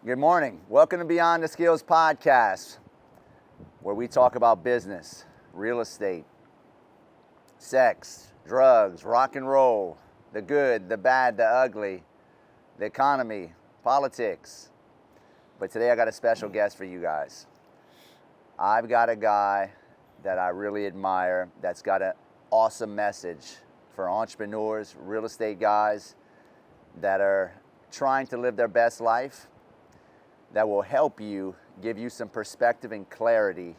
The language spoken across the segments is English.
Good morning. Welcome to Beyond the Skills podcast, where we talk about business, real estate, sex, drugs, rock and roll, the good, the bad, the ugly, the economy, politics. But today I got a special guest for you guys. I've got a guy that I really admire that's got an awesome message for entrepreneurs, real estate guys that are trying to live their best life, that will help you, give you some perspective and clarity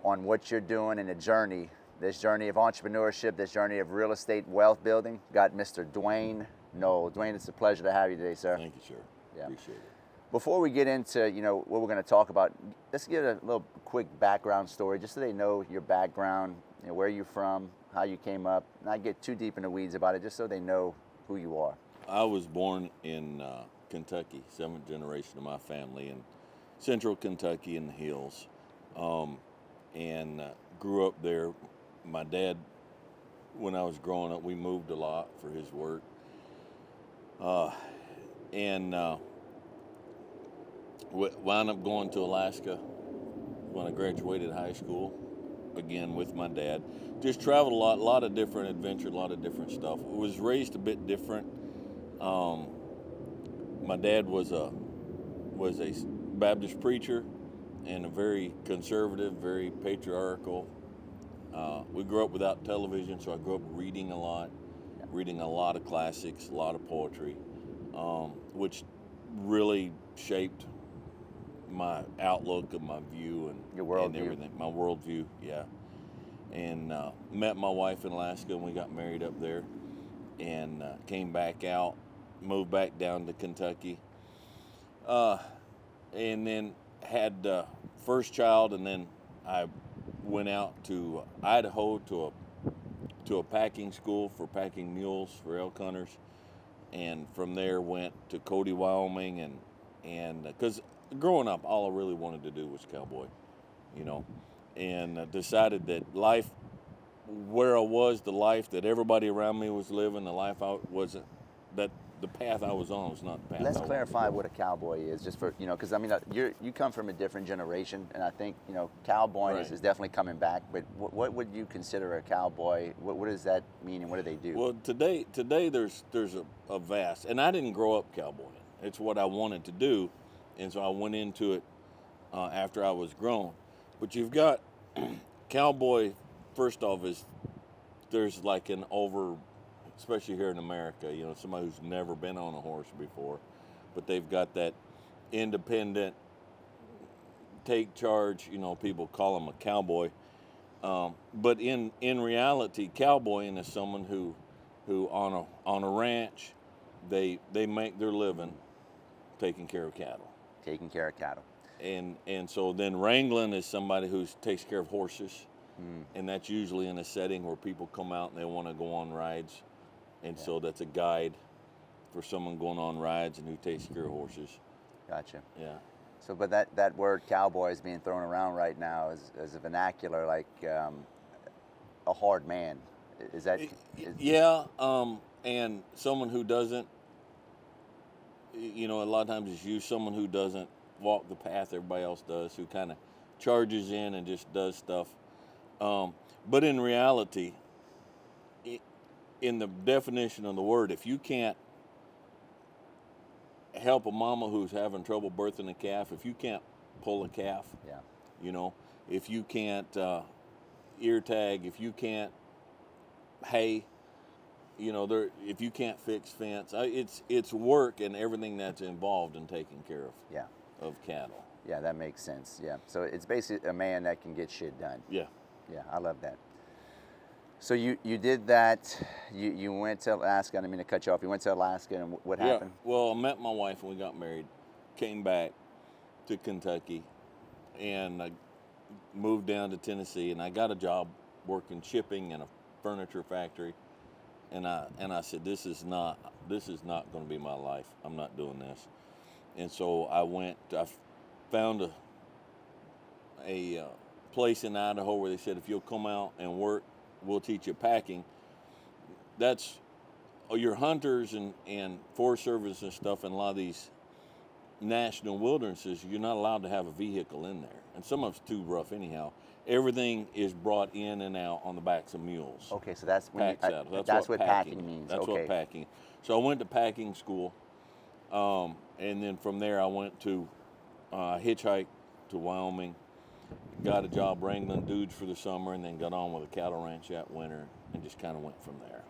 on what you're doing in the journey, this journey of entrepreneurship, this journey of real estate wealth building. Got Mr. Dewayne Noel. Dewayne, it's a pleasure to have you today, sir. Thank you, sir. Yeah. Appreciate it. Before we get into what we're going to talk about, let's get a little quick background story, just so they know your background, where you're from, how you came up. Not get too deep in the weeds about it, just so they know who you are. I was born in Kentucky, seventh generation of my family in central Kentucky in the hills, and grew up there. My dad, when I was growing up, we moved a lot for his work, and wound up going to Alaska when I graduated high school, again with my dad. Just traveled a lot of different adventures, a lot of different stuff. Was raised a bit different. My dad was a Baptist preacher and a very conservative, very patriarchal. We grew up without television, so I grew up reading a lot of classics, a lot of poetry, which really shaped my outlook and my view and Your worldview. And everything. My worldview, yeah. And met my wife in Alaska, and we got married up there, and came back out, moved back down to Kentucky, and then had first child, and then I went out to Idaho to a packing school for packing mules for elk hunters, and from there went to Cody, Wyoming, and because growing up, all I really wanted to do was cowboy, and decided that life, where I was, the life that everybody around me was living, the life I wasn't, that the path I was on was not the path. Let's clarify what a cowboy is, just for, because you come from a different generation, and I think, cowboy Right. is definitely coming back, but what would you consider a cowboy? What does that mean, and what do they do? Well, today there's a vast, and I didn't grow up cowboying. It's what I wanted to do, and so I went into it after I was grown. But you've got cowboy, first off, there's like an especially here in America, somebody who's never been on a horse before, but they've got that independent, take charge, people call them a cowboy. But in reality, cowboying is someone who on a ranch, they make their living taking care of cattle. Taking care of cattle. And so then wrangling is somebody who takes care of horses, and that's usually in a setting where people come out and they want to go on rides. And so that's a guide for someone going on rides and who takes care of horses. Gotcha. Yeah. So, but that word cowboy is being thrown around right now as a vernacular, like a hard man. Is that? Yeah. And someone who doesn't, a lot of times it's used, someone who doesn't walk the path everybody else does, who kind of charges in and just does stuff. But in reality, in the definition of the word, if you can't help a mama who's having trouble birthing a calf, if you can't pull a calf, if you can't ear tag, if you can't hay, if you can't fix fence, it's work and everything that's involved in taking care of cattle. Yeah, that makes sense. Yeah, so it's basically a man that can get shit done. Yeah. Yeah, I love that. So you did that. You went to Alaska. I didn't mean to cut you off. You went to Alaska, and what happened? Yeah. Well, I met my wife and we got married. Came back to Kentucky, and I moved down to Tennessee. And I got a job working shipping in a furniture factory. And I said, this is not going to be my life. I'm not doing this. And so I found a place in Idaho where they said, if you'll come out and work, we'll teach you packing. That's your hunters and Forest Service and stuff, and a lot of these national wildernesses, you're not allowed to have a vehicle in there, and some of it's too rough anyhow. Everything is brought in and out on the backs of mules. Okay, so that's when Pack saddle. that's what packing means. That's okay. what packing. So I went to packing school, and then from there I went to hitchhike to Wyoming, got a job wrangling dudes for the summer, and then got on with a cattle ranch that winter, and just kind of went from there.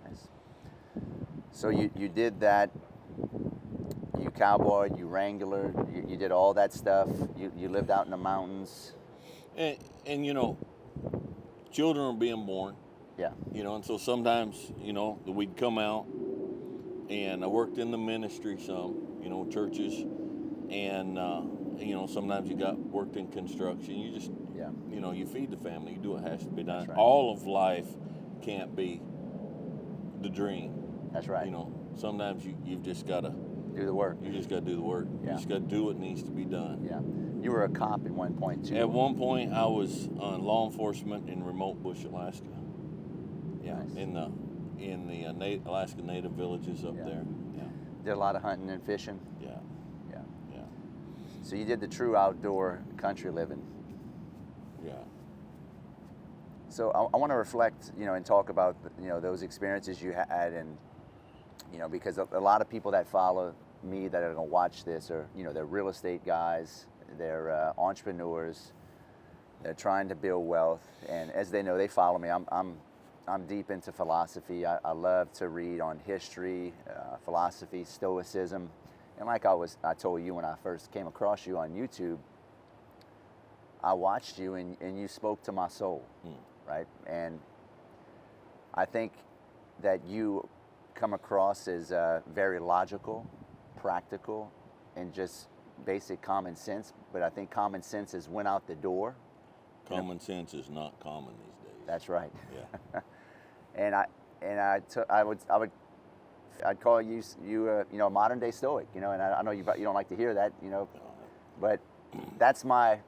Nice. So you did that. You cowboyed, you wrangler, you did all that stuff. You lived out in the mountains. And you know, children are being born. Yeah. You know, and so sometimes, you know, we'd come out, and I worked in the ministry some, you know, churches, and you know, sometimes you got worked in construction. You just, you know, you feed the family. You do what has to be done. Right. All of life can't be the dream. That's right. You know, sometimes you've just got to do the work. You just got to do the work. Yeah. You just got to do what needs to be done. Yeah. You were a cop at one point too. At one point, I was on law enforcement in remote Bush, Alaska. Yeah, nice. in the Alaska Native villages up there. Yeah. Did a lot of hunting and fishing. Yeah. Yeah. Yeah. So you did the true outdoor country living. Yeah. So I want to reflect, you know, and talk about, you know, those experiences you had, and, you know, because a lot of people that follow me that are going to watch this are, you know, they're real estate guys, they're entrepreneurs, they're trying to build wealth, and as they know, they follow me. I'm deep into philosophy. I love to read on history, philosophy, stoicism, and like I told you when I first came across you on YouTube, I watched you and you spoke to my soul, right? And I think that you come across as very logical, practical, and just basic common sense. But I think common sense has went out the door. Common sense is not common these days. That's right. Yeah. I'd call you you know, a modern day stoic, you know, and I know you don't like to hear that, you know, but that's my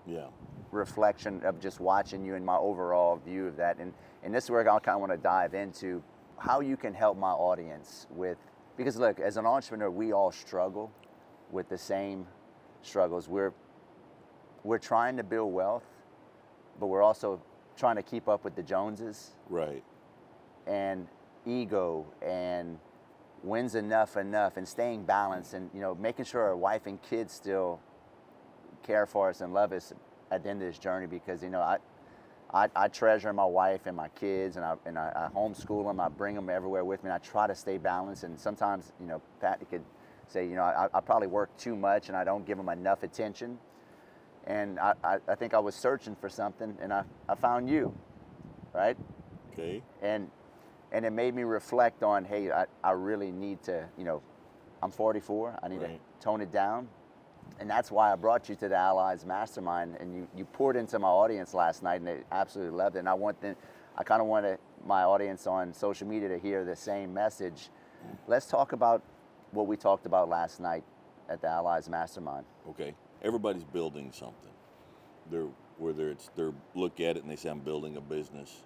reflection of just watching you and my overall view of that. And this is where I kind of want to dive into how you can help my audience with, because look, as an entrepreneur, we all struggle with the same struggles. We're trying to build wealth, but we're also trying to keep up with the Joneses. Right. And ego, and when's enough, and staying balanced, and, you know, making sure our wife and kids still care for us and love us at the end of this journey, because, you know, I treasure my wife and my kids, and I homeschool them. I bring them everywhere with me, and I try to stay balanced. And sometimes, you know, Pat could say, you know, I probably work too much and I don't give them enough attention. And I think I was searching for something, and I found you, right? Okay. And it made me reflect on, hey, I really need to, you know, I'm 44, I need to tone it down. And that's why I brought you to the Allies Mastermind, and you poured into my audience last night, and they absolutely loved it. And I kind of wanted my audience on social media to hear the same message. Let's talk about what we talked about last night at the Allies Mastermind. Okay. Everybody's building something. They look at it and they say, I'm building a business,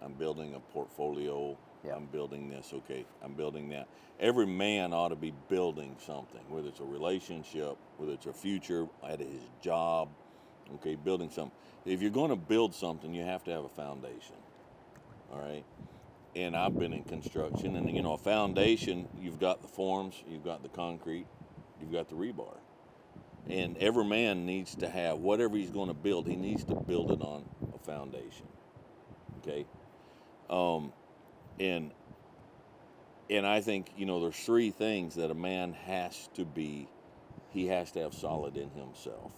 I'm building a portfolio, I'm building this, okay, I'm building that. Every man ought to be building something, whether it's a relationship, whether it's a future at his job, okay, building something. If you're going to build something, you have to have a foundation, all right? And I've been in construction, and, you know, a foundation, you've got the forms, you've got the concrete, you've got the rebar. And every man needs to have, whatever he's going to build, he needs to build it on a foundation, okay? And I think, you know, there's three things that a man has to have solid in himself,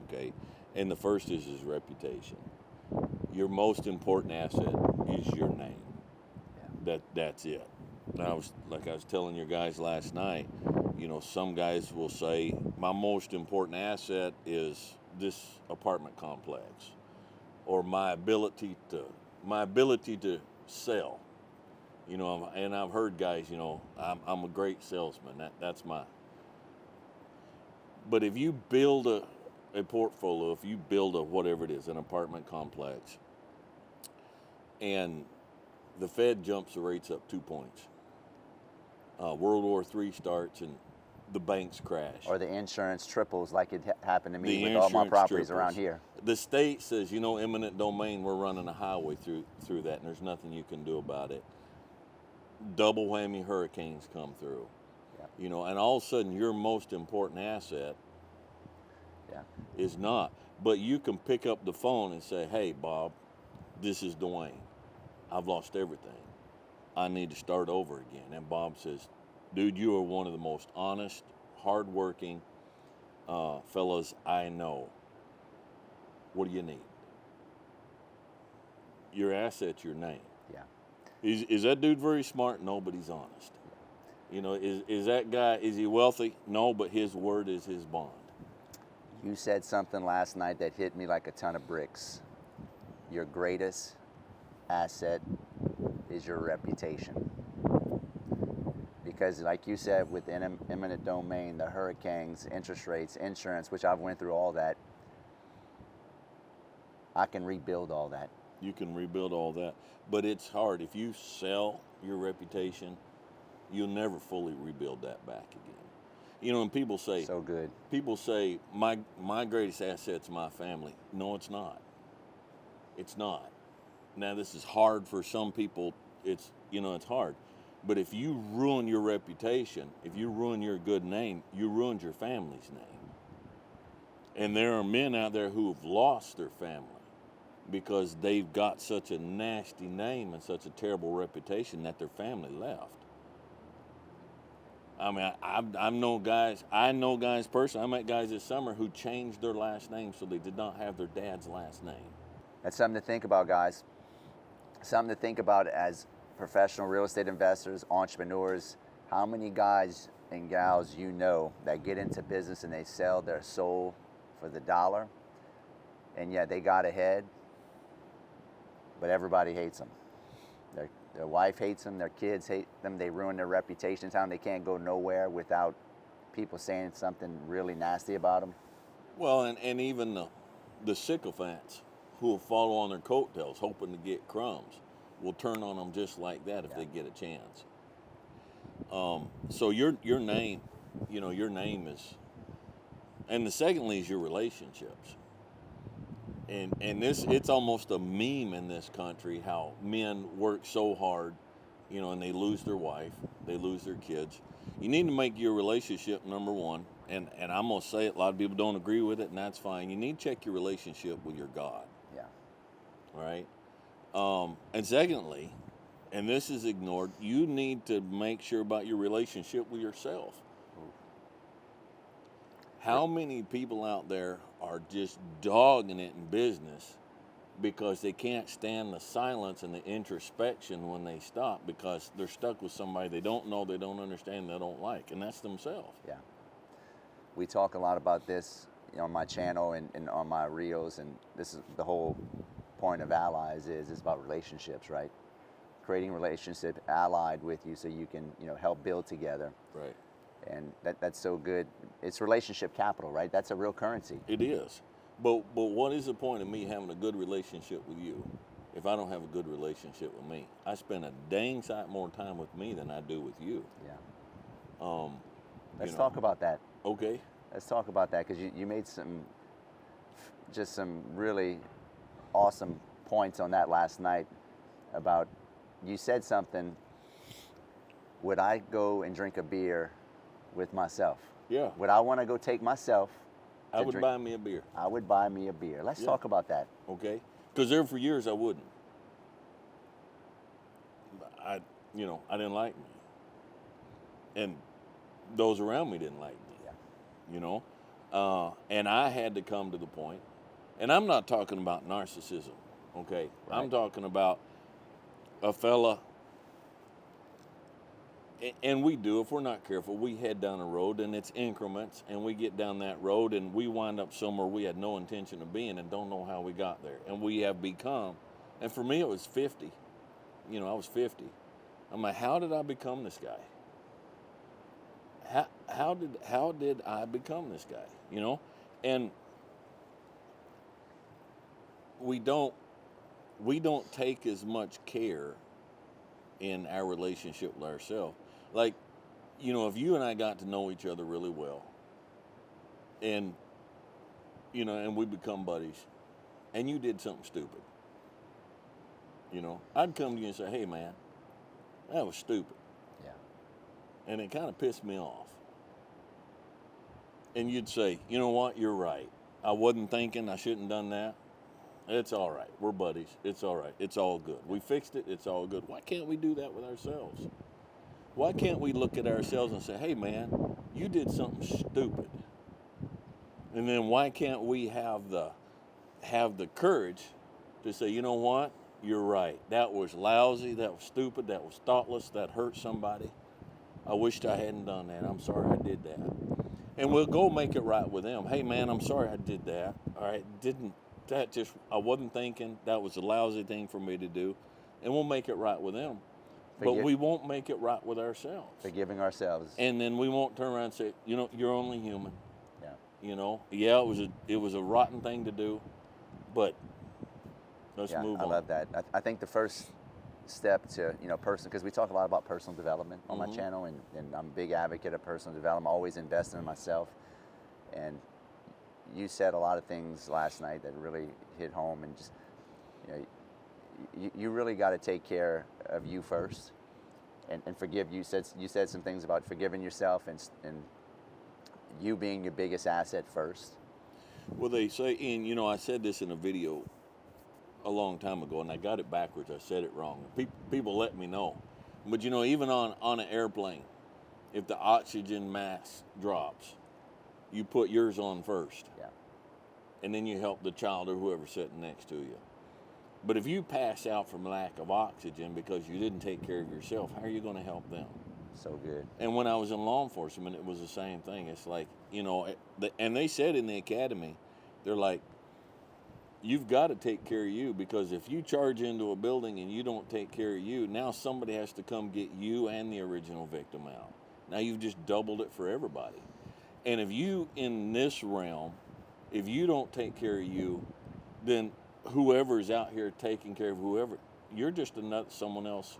okay? And the first is his reputation. Your most important asset is your name. That's it. And I was telling your guys last night, you know, some guys will say, my most important asset is this apartment complex, or my ability to sell. You know, and I've heard guys, you know, I'm a great salesman. That's my. But if you build a portfolio, if you build whatever it is, an apartment complex, and the Fed jumps the rates up 2 points, World War III starts, and the banks crash. Or the insurance triples like it happened to me The with all my insurance properties triples. around here. The state says, eminent domain, we're running a highway through that, and there's nothing you can do about it. Double whammy hurricanes come through. Yeah. And all of a sudden your most important asset Yeah. is not. But you can pick up the phone and say, hey, Bob, this is Dewayne. I've lost everything. I need to start over again. And Bob says, dude, you are one of the most honest, hardworking fellas I know. What do you need? Your asset's your name. Yeah. Is that dude very smart? No, but he's honest. Is that guy, is he wealthy? No, but his word is his bond. You said something last night that hit me like a ton of bricks. Your greatest asset is your reputation. Because like you said, with eminent domain, the hurricanes, interest rates, insurance, which I've went through all that, I can rebuild all that. You can rebuild all that, but it's hard. If you sell your reputation, you'll never fully rebuild that back again. And people say, so good. People say, my greatest asset's my family. No, it's not. It's not. Now, this is hard for some people. It's hard. But if you ruin your reputation, if you ruin your good name, you ruined your family's name. And there are men out there who have lost their family because they've got such a nasty name and such a terrible reputation that their family left. I mean, I know guys personally. I met guys this summer who changed their last name so they did not have their dad's last name. That's something to think about, guys. Something to think about as professional real estate investors, entrepreneurs. How many guys and gals that get into business and they sell their soul for the dollar, and yet they got ahead, but everybody hates them. Their wife hates them, their kids hate them, they ruin their reputation in town, they can't go nowhere without people saying something really nasty about them. Well, and even the sycophants who will follow on their coattails hoping to get crumbs will turn on them just like that if they get a chance. So your name, your name is, and the secondly is your relationships. And it's almost a meme in this country how men work so hard, and they lose their wife, they lose their kids. You need to make your relationship number one, and I'm gonna say it, a lot of people don't agree with it, and that's fine. You need to check your relationship with your God. Yeah. Right? And secondly, and this is ignored, you need to make sure about your relationship with yourself. How many people out there are just dogging it in business because they can't stand the silence and the introspection when they stop because they're stuck with somebody they don't know, they don't understand, they don't like, and that's themselves. Yeah. We talk a lot about this on my channel and on my reels, and this is the whole point of allies is about relationships, right? Creating relationship allied with you so you can help build together. Right. And that's so good. It's relationship capital, right? That's a real currency. It is. But what is the point of me having a good relationship with you if I don't have a good relationship with me? I spend a dang sight more time with me than I do with you. Yeah. Let's talk about that. Okay. Let's talk about that because you made some really awesome points on that last night about, you said something, would I go and drink a beer with myself? Yeah. Would I want to go take myself? I would buy me a beer. I would buy me a beer. Let's talk about that. Okay. Because there for years I wouldn't. I didn't like me. And those around me didn't like me. Yeah. And I had to come to the point, and I'm not talking about narcissism, okay? Right. I'm talking about a fella, and we do, if we're not careful, we head down a road and it's increments, and we get down that road and we wind up somewhere we had no intention of being and don't know how we got there. And we have become, and for me it was 50. I was 50. I'm like, how did I become this guy? How did I become this guy? And we don't take as much care in our relationship with ourselves. Like, you know, if you and I got to know each other really well, and, you know, and we become buddies, and you did something stupid, you know, I'd come to you and say, hey, man, that was stupid. Yeah. And it kind of pissed me off. And you'd say, you know what, you're right. I wasn't thinking, I shouldn't have done that. It's all right. We're buddies. It's all right. It's all good. We fixed it. It's all good. Why can't we do that with ourselves? Why can't we look at ourselves and say, hey, man, you did something stupid? And then why can't we have the courage to say, you know what, you're right. That was lousy. That was stupid. That was thoughtless. That hurt somebody. I wished I hadn't done that. I'm sorry I did that. And we'll go make it right with them. Hey, man, I'm sorry I did that. All right, I wasn't thinking. That was a lousy thing for me to do. And we'll make it right with them. But we won't make it right with ourselves. Forgiving ourselves. And then we won't turn around and say, you know, you're only human. Yeah. You know, yeah, it was a rotten thing to do, but let's move on. I love that. I think the first step to, you know, because we talk a lot about personal development on my channel, and I'm a big advocate of personal development. I'm always investing in myself. And you said a lot of things last night that really hit home, and just, you know, you really got to take care of you first, and forgive. You said some things about forgiving yourself and you being your biggest asset first. Well, they say, and you know, I said this in a video a long time ago, and I got it backwards. I said it wrong. People let me know. But you know, even on an airplane, if the oxygen mask drops, you put yours on first. Yeah. And then you help the child or whoever's sitting next to you. But if you pass out from lack of oxygen because you didn't take care of yourself, how are you going to help them? So good. And when I was in law enforcement, it was the same thing. It's like, you know, and they said in the academy, they're like, you've got to take care of you, because if you charge into a building and you don't take care of you, now somebody has to come get you and the original victim out. Now you've just doubled it for everybody. And if you, in this realm, if you don't take care of you, then whoever's out here taking care of whoever, you're just someone else.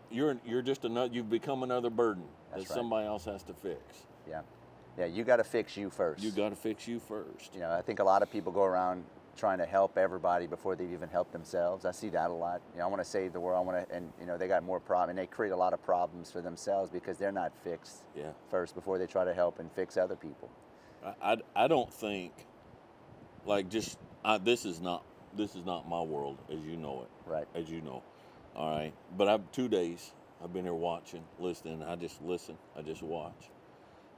You're just another. You've become another burden that somebody else has to fix. Yeah, yeah. You got to fix you first. You got to fix you first. You know, I think a lot of people go around trying to help everybody before they even help themselves. I see that a lot. You know, I want to save the world. I want to, and you know, they got more problems, and they create a lot of problems for themselves because they're not fixed first before they try to help and fix other people. I don't think, like, just this is not my world as you know it. Right. As you know. All right. But I've 2 days. I've been here watching, listening. I just listen. I just watch.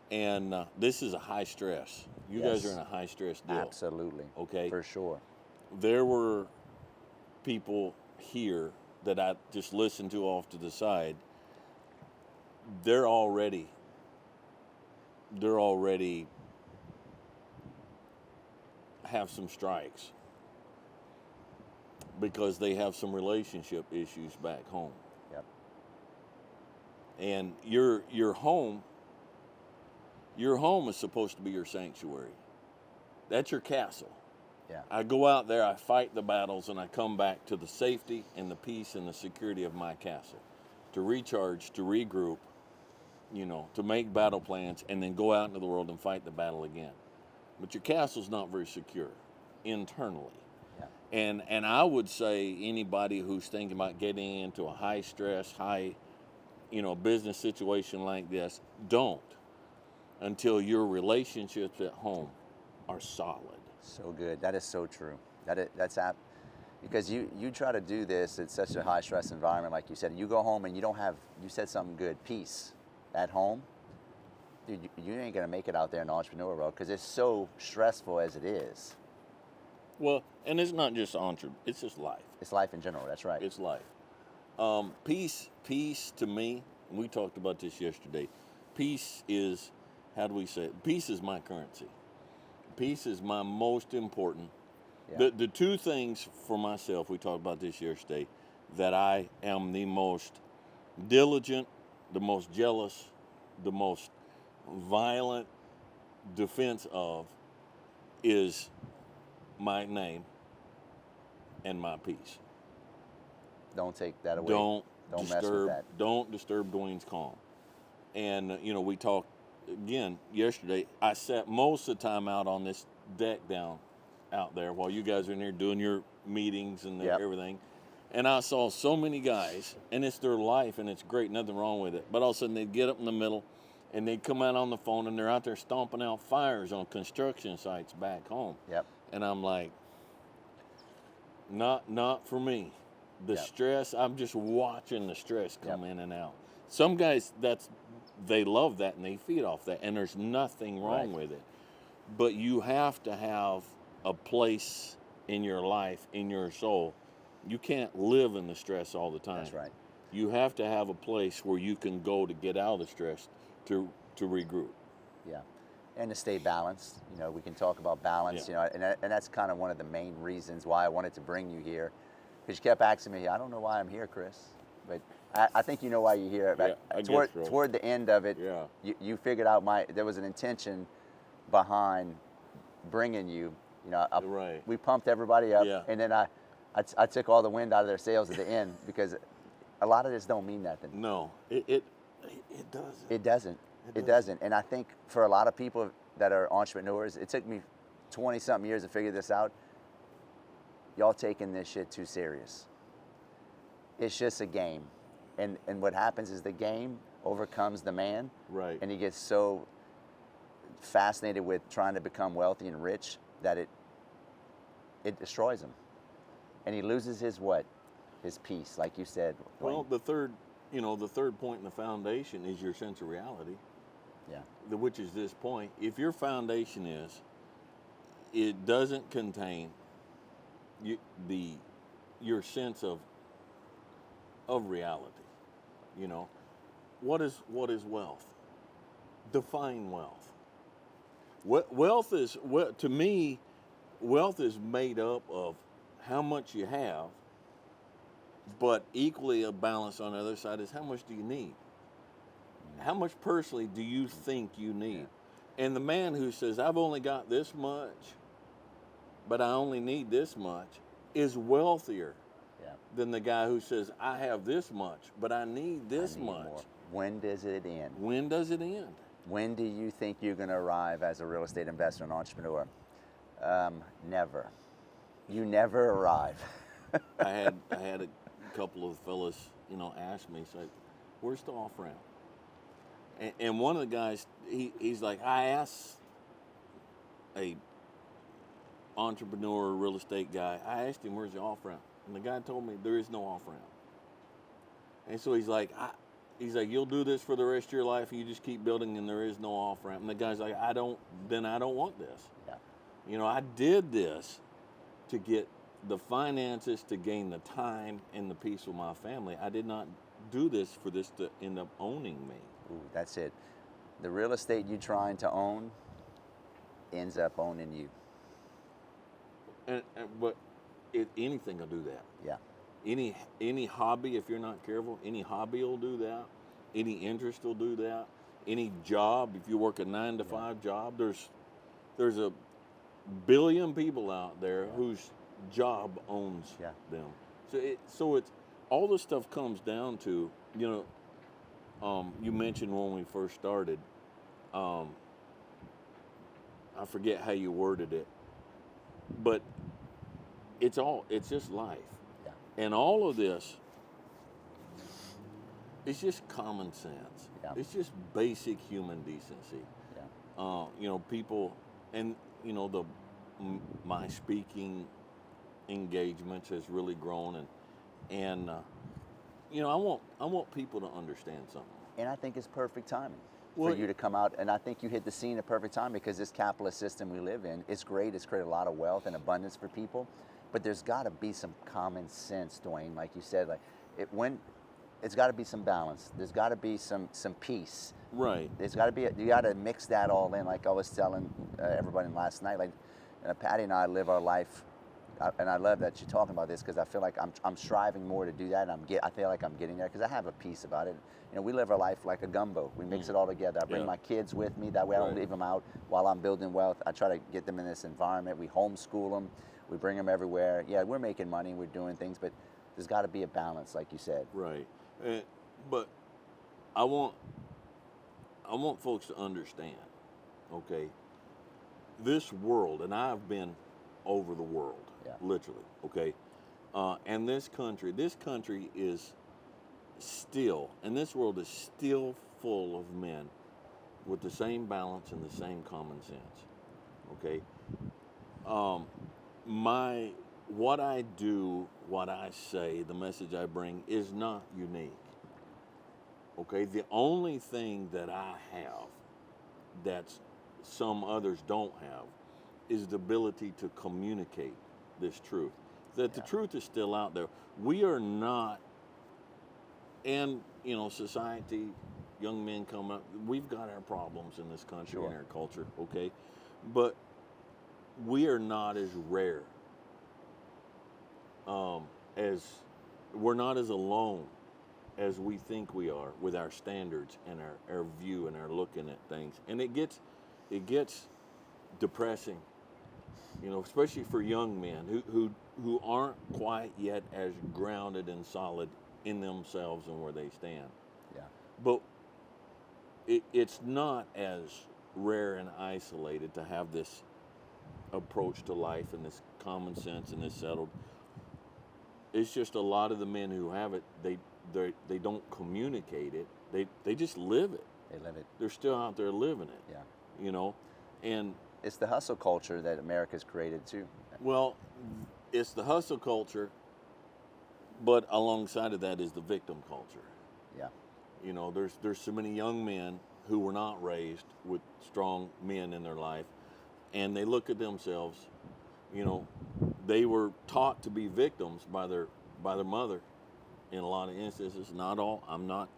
And this is a high stress. You guys are in a high stress deal. Absolutely. Okay. For sure. There were people here that I just listened to off to the side. They're already have some strikes because they have some relationship issues back home. Yep. And your home is supposed to be your sanctuary. That's your castle. Yeah. I go out there, I fight the battles, and I come back to the safety and the peace and the security of my castle to recharge, to regroup, you know, to make battle plans, and then go out into the world and fight the battle again. But your castle's not very secure internally. Yeah. And I would say anybody who's thinking about getting into a high stress, business situation like this, don't until your relationships at home are solid. So good. That is so true. Because you try to do this at such a high stress environment, like you said, and you go home and you don't have, you said something good, peace at home. Dude, you ain't gonna make it out there in the entrepreneur world because it's so stressful as it is. Well, and it's not just it's just life. It's life in general. That's right. It's life. Peace to me. And we talked about this yesterday. Peace is, how do we say it? Peace is my currency. Peace is my most important. Yeah. The two things for myself, we talked about this yesterday, that I am the most diligent, the most jealous, the most violent defense of is my name and my peace. Don't take that away. Don't mess with that. Don't disturb Dewayne's calm. And we talked again yesterday. I sat most of the time out on this deck down out there while you guys are in there doing your meetings and Yep. everything. And I saw so many guys, and it's their life, and it's great, nothing wrong with it. But all of a sudden, they'd get up in the middle, and they'd come out on the phone, and they're out there stomping out fires on construction sites back home. Yep. And I'm like, not for me. The Yep. stress, I'm just watching the stress come in and out. Some guys, they love that, and they feed off that, and there's nothing wrong with it. But you have to have a place in your life, in your soul. You can't live in the stress all the time. That's right. You have to have a place where you can go to get out of the stress, to regroup. Yeah, and to stay balanced. We can talk about balance. And that's kind of one of the main reasons why I wanted to bring you here, because you kept asking me, I don't know why I'm here, Chris, but I think you know why you're here. Yeah, I guess so. Toward the end of it, Yeah. you figured out there was an intention behind bringing you. Right. We pumped everybody up, Yeah. and then I took all the wind out of their sails at the end, because a lot of this don't mean nothing. No, it doesn't. It doesn't. It doesn't. And I think for a lot of people that are entrepreneurs, it took me 20-something years to figure this out. Y'all taking this shit too serious. It's just a game. And what happens is the game overcomes the man. Right. And he gets so fascinated with trying to become wealthy and rich that it destroys him. And he loses his what? His peace, like you said. Well, the third point in the foundation is your sense of reality. Yeah. Which is this point. If your foundation is, it doesn't contain your sense of reality. What is wealth? Define wealth. Wealth is, to me, wealth is made up of how much you have, but equally a balance on the other side is how much do you need? How much personally do you think you need? Yeah. And the man who says, I've only got this much, but I only need this much, is wealthier than the guy who says, I have this much, but I need this much. More. When does it end? When does it end? When do you think you're going to arrive as a real estate investor and entrepreneur? Never. You never arrive. I had a couple of fellas, ask me, say, where's the off ramp? And one of the guys, he's like, I asked a entrepreneur, real estate guy, I asked him, where's the off ramp? And the guy told me there is no off ramp. And so he's like, you'll do this for the rest of your life, and you just keep building, and there is no off ramp. And the guy's like, I don't want this. Yeah. I did this to get the finances, to gain the time and the peace with my family. I did not do this for this to end up owning me. Ooh, that's it. The real estate you're trying to own ends up owning you. But anything will do that. Yeah. Any hobby, if you're not careful, any hobby will do that. Any interest will do that. Any job, if you work a 9-to-5 job, there's a billion people out there whose job owns them. So it's all this stuff comes down to, you mentioned when we first started, I forget how you worded it, but it's just life. Yeah. And all of this, it's just common sense. Yeah. It's just basic human decency. Yeah. People, and my speaking engagements has really grown, and I want people to understand something. And I think it's perfect timing for you to come out. And I think you hit the scene at perfect time, because this capitalist system we live in, it's great. It's created a lot of wealth and abundance for people, but there's got to be some common sense, Dewayne. Like you said, it's got to be some balance. There's got to be some peace. Right. There's got to be. You got to mix that all in. Like I was telling everybody last night. Like Patty and I live our life, and I love that you're talking about this, because I feel like I'm striving more to do that. And I feel like I'm getting there, because I have a peace about it. We live our life like a gumbo. We mix it all together. I bring my kids with me. That way I don't leave them out while I'm building wealth. I try to get them in this environment. We homeschool them. We bring them everywhere. Yeah, we're making money. We're doing things, but there's got to be a balance, like you said. Right. But I want I want folks to understand, okay, this world, and I've been over the world, literally, okay, and this country is still, and this world is still full of men with the same balance and the same common sense, okay. What I do, what I say, the message I bring is not unique. Okay, the only thing that I have that some others don't have is the ability to communicate this truth. That the truth is still out there. We are not, and society, young men come up, we've got our problems in this country and our culture, okay? But we are not as rare as, we're not as alone as we think we are with our standards and our view and our looking at things. And it gets depressing, especially for young men who aren't quite yet as grounded and solid in themselves and where they stand. Yeah. But it's not as rare and isolated to have this approach to life and this common sense and this settled. It's just a lot of the men who have it, they don't communicate it. They just live it. They live it. They're still out there living it. Yeah. And it's the hustle culture that America's created too. Well, it's the hustle culture, but alongside of that is the victim culture. Yeah. There's so many young men who were not raised with strong men in their life, and they look at themselves, they were taught to be victims by their mother in a lot of instances. Not all. I'm not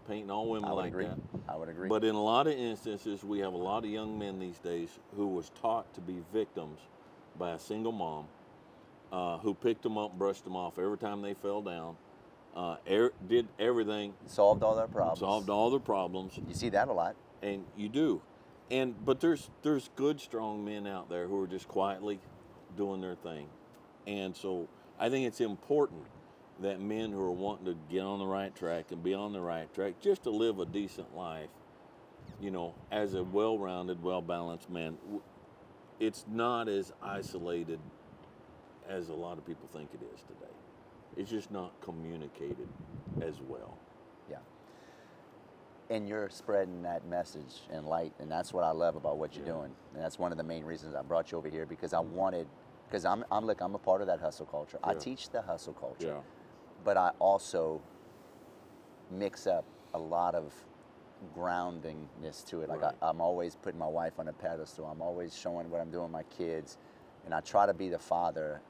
painting all women like that. I would agree. But in a lot of instances, we have a lot of young men these days who was taught to be victims by a single mom who picked them up, brushed them off every time they fell down, did everything. Solved all their problems. Solved all their problems. You see that a lot. And you do. But there's good, strong men out there who are just quietly doing their thing. And so I think it's important that men who are wanting to get on the right track and be on the right track, just to live a decent life, as a well-rounded, well-balanced man, it's not as isolated as a lot of people think it is today. It's just not communicated as well. Yeah. And you're spreading that message and light, and that's what I love about what you're doing. And that's one of the main reasons I brought you over here, because I'm a part of that hustle culture. I teach the hustle culture. Yeah. But I also mix up a lot of groundingness to it. Like I'm always putting my wife on a pedestal. I'm always showing what I'm doing with my kids. And I try to be the father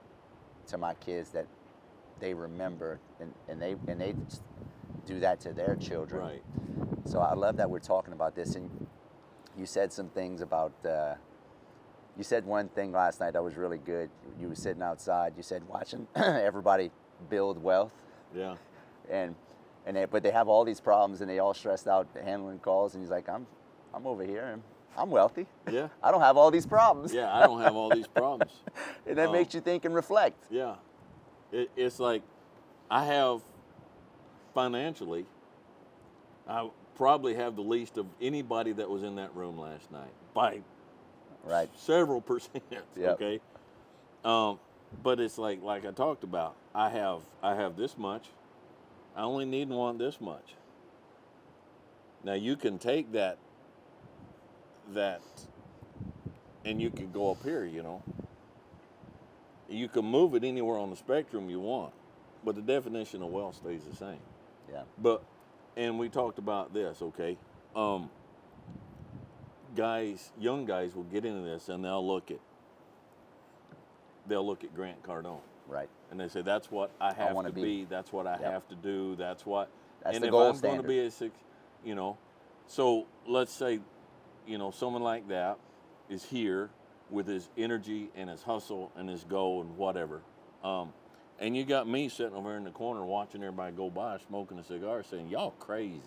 to my kids that they remember, and they do that to their children. Right. So I love that we're talking about this. And you said some things about, you said one thing last night that was really good. You were sitting outside. You said watching everybody build wealth. Yeah. But they have all these problems, and they all stressed out handling calls. And he's like, I'm over here, and I'm wealthy. Yeah. I don't have all these problems. Yeah, I don't have all these problems. And that makes you think and reflect. Yeah. It's like I have financially, I probably have the least of anybody that was in that room last night by several percent. Yep. Okay. But it's like I talked about, I have this much. I only need and want this much. Now you can take that and you can go up here, You can move it anywhere on the spectrum you want, but the definition of wealth stays the same. Yeah. And we talked about this, okay? Young guys will get into this, and they'll look at Grant Cardone. Right. And they say, that's what I have to be. That's what I have to do. That's the gold standard. Going to be a six, so let's say, someone like that is here with his energy and his hustle and his goal and whatever. And you got me sitting over in the corner watching everybody go by smoking a cigar saying, y'all crazy.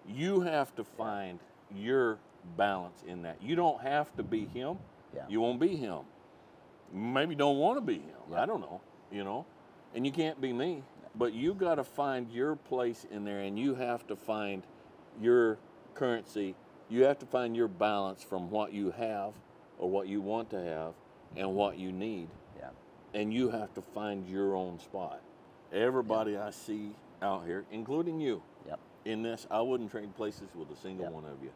You have to find your balance in that. You don't have to be him. Yeah. You won't be him. Maybe don't want to be him. Yeah. I don't know, And you can't be me. But you got to find your place in there, and you have to find your currency. You have to find your balance from what you have or what you want to have and what you need. Yeah. And you have to find your own spot. Everybody I see out here, including you, Yep. in this, I wouldn't trade places with a single one of you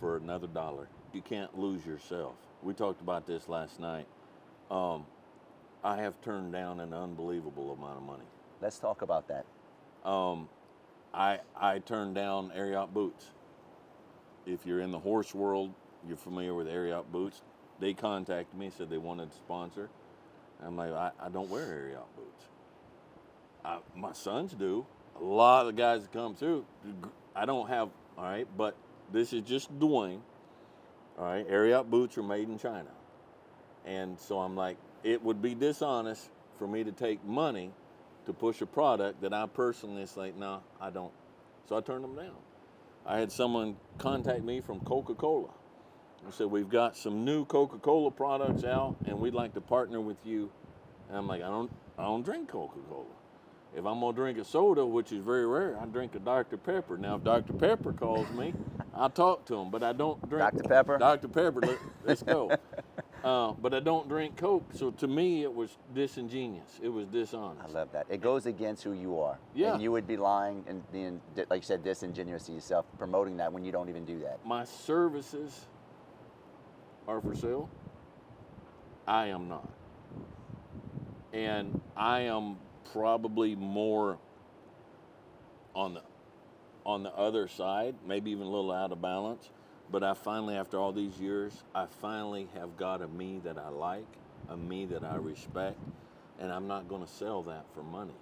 for another dollar. You can't lose yourself. We talked about this last night. I have turned down an unbelievable amount of money. Let's talk about that. I turned down Ariat boots. If you're in the horse world, you're familiar with Ariat boots. They contacted me, said they wanted to sponsor. I'm like, I don't wear Ariat boots. My sons do. A lot of the guys that come through, I don't have, all right, but this is just Dewayne. All right, Ariat boots are made in China. And so I'm like, it would be dishonest for me to take money to push a product that I personally, it's like, no, I don't. So I turned them down. I had someone contact me from Coca-Cola and said, we've got some new Coca-Cola products out and we'd like to partner with you. And I'm like, I don't drink Coca-Cola. If I'm gonna drink a soda, which is very rare, I drink a Dr. Pepper. Now, if Dr. Pepper calls me, I'll talk to him, but I don't drink Dr. Pepper? Dr. Pepper, let's go. But I don't drink Coke. So to me, it was disingenuous. It was dishonest. I love that. It goes against who you are. Yeah. And you would be lying and being, like you said, disingenuous to yourself, promoting that when you don't even do that. My services are for sale. I am not. And I am probably more on the other side, maybe even a little out of balance. But I finally, after all these years, I finally have got a me that I like, a me that I respect, and I'm not going to sell that for money.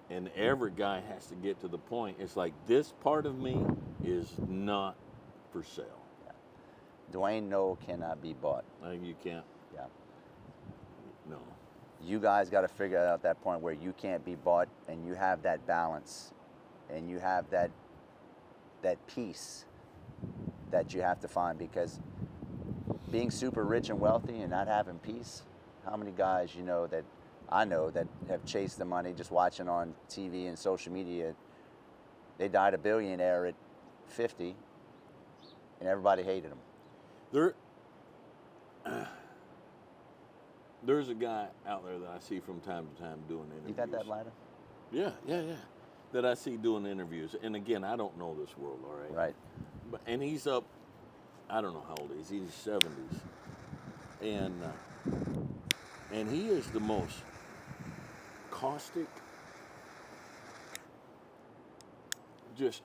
And every guy has to get to the point, it's like, this part of me is not for sale. Dewayne Noel cannot be bought. You can't. Yeah. No. You guys got to figure out that point where you can't be bought and you have that balance and you have that peace that you have to find, because being super rich and wealthy and not having peace, how many guys that I know that have chased the money just watching on TV and social media, they died a billionaire at 50 and everybody hated them. There's a guy out there that I see from time to time doing interviews. You got that lighter? Yeah. That I see doing interviews. And again, I don't know this world, all right? Right. And he's up, I don't know how old he is. He's in his 70s. And he is the most caustic, just,